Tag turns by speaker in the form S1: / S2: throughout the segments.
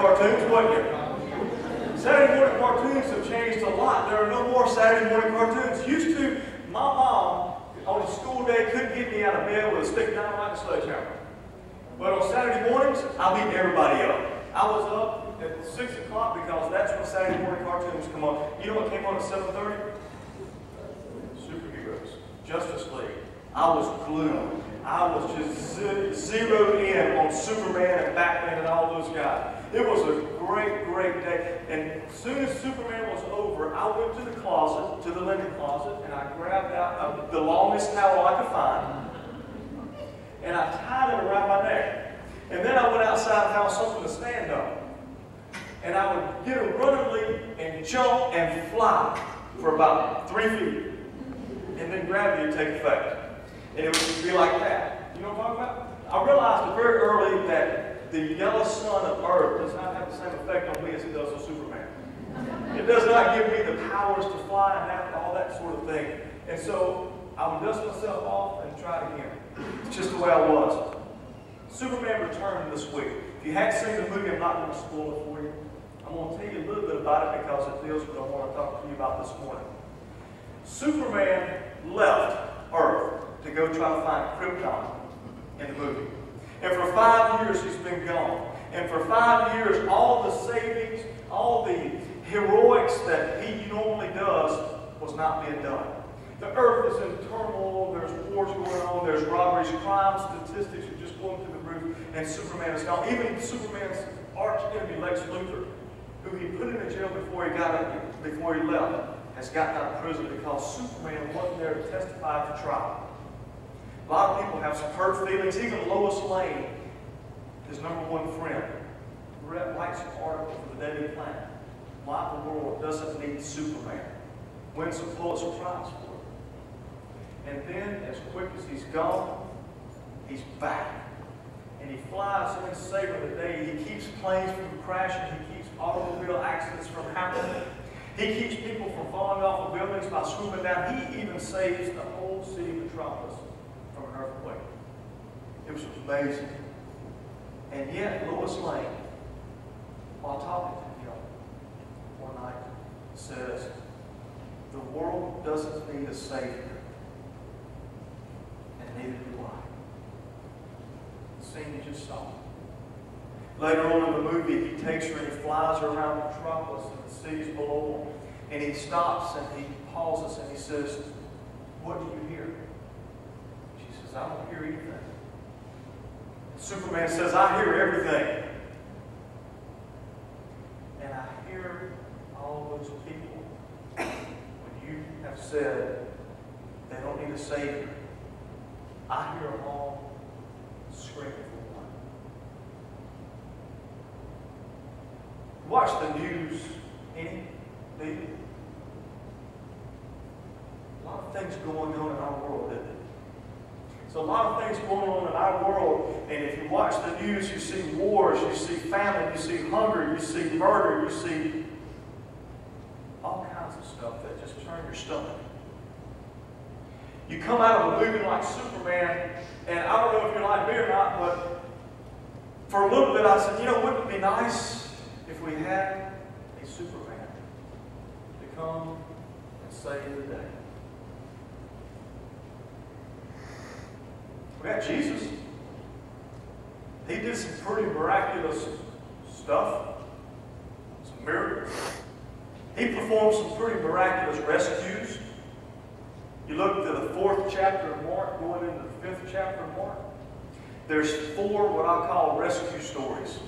S1: cartoons, wasn't you? Saturday morning cartoons have changed a lot. There are no more Saturday morning cartoons. Used to, my mom, on a school day, couldn't get me out of bed with a stick of dynamite and a sledgehammer. But on Saturday mornings, I beat everybody up. I was up at 6 o'clock because that's when Saturday morning cartoons come on. You know what came on at 7:30? Superheroes. Justice League. I was glued. I was just zeroed in on Superman and Batman and all those guys. It was a great, great day. And as soon as Superman was over, I went to the closet, to the linen closet, and I grabbed out the longest towel I could find, and I tied it around my neck. And then I went outside and found something to stand on. And I would get a running leap and jump and fly for about 3 feet. And then gravity would take effect. And it would be like that. You know what I'm talking about? I realized very early that the yellow sun of Earth does not have the same effect on me as it does on Superman. It does not give me the powers to fly and have all that sort of thing. And so I would dust myself off and try it again. It's just the way I was. Superman returned this week. If you hadn't seen the movie, I'm not going to spoil it for you. I'm going to tell you a little bit about it because it deals with what I want to talk to you about this morning. Superman left Earth to go try to find Krypton in the movie. And for 5 years, he's been gone. And for 5 years, all the savings, all the heroics that he normally does was not being done. The Earth is in turmoil. There's wars going on. There's robberies. Crime statistics are just going through the roof. And Superman is gone. Even Superman's arch enemy, Lex Luthor, who he put in a jail before he left, has gotten out of prison because Superman wasn't there to testify at the trial. A lot of people have some hurt feelings. Even Lois Lane, his #1 friend, writes an article for the Daily Planet. Why the world doesn't need Superman. Wins a Pulitzer Prize for it. And then, as quick as he's gone, he's back. And he flies in saving the day. He keeps planes from crashing. He keeps automobile accidents from happening. He keeps people from falling off of buildings by swooping down. He even saves the whole city metropolis from an earthquake. It was amazing. And yet, Lois Lane, while talking to him one night, says, the world doesn't need a Savior, and neither do I. The scene you just saw. Later on in the movie, he takes her and he flies her around Metropolis and the cities below him. And he stops and he pauses and he says, what do you hear? She says, I don't hear anything. Superman says, I hear everything. And I hear all those people, when you have said they don't need a Savior, I hear them all screaming for one. Watch the news any day. A lot of things going on in our world, isn't it? So a lot of things going on in our world, and if you watch the news, you see wars, you see famine, you see hunger, you see murder, you see all kinds of stuff that just turn your stomach. You come out of a movie like Superman, and I don't know if you're like me or not, but for a little bit I said, wouldn't it be nice if we had a Superman to come and save the day? We got Jesus. He did some pretty miraculous stuff, some miracles. He performed some pretty miraculous rescues. You look to the 4th chapter of Mark, going into the 5th chapter of Mark. There's 4 what I call rescue stories.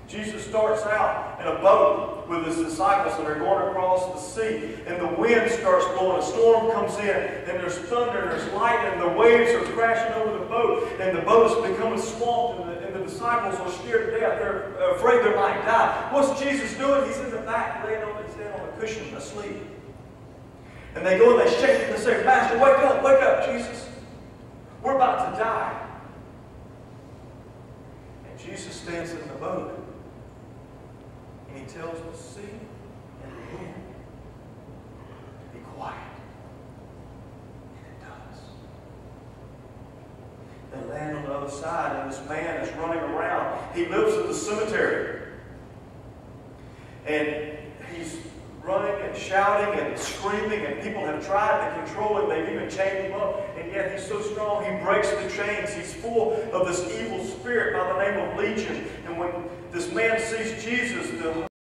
S1: Jesus starts out in a boat with his disciples and they're going across the sea. And the wind starts blowing, a storm comes in, and there's thunder, and there's lightning, and the waves are crashing over the boat, and the boat is becoming swamped, and the disciples are scared to death. They're afraid they might die. What's Jesus doing? He's in the back, laying on his head on a cushion, asleep. And they go and they shake him and say, Master, wake up, Jesus. We're about to die. And Jesus stands in the boat. And he tells the sea and the wind to be quiet. And it does. They land on the other side, and this man is running around. He lives at the cemetery. And he's running and shouting and screaming, and people have tried to control him. They've even chained him up, and yet he's so strong, he breaks the chains. He's full of this evil spirit by the name of Legion. And when this man sees Jesus, the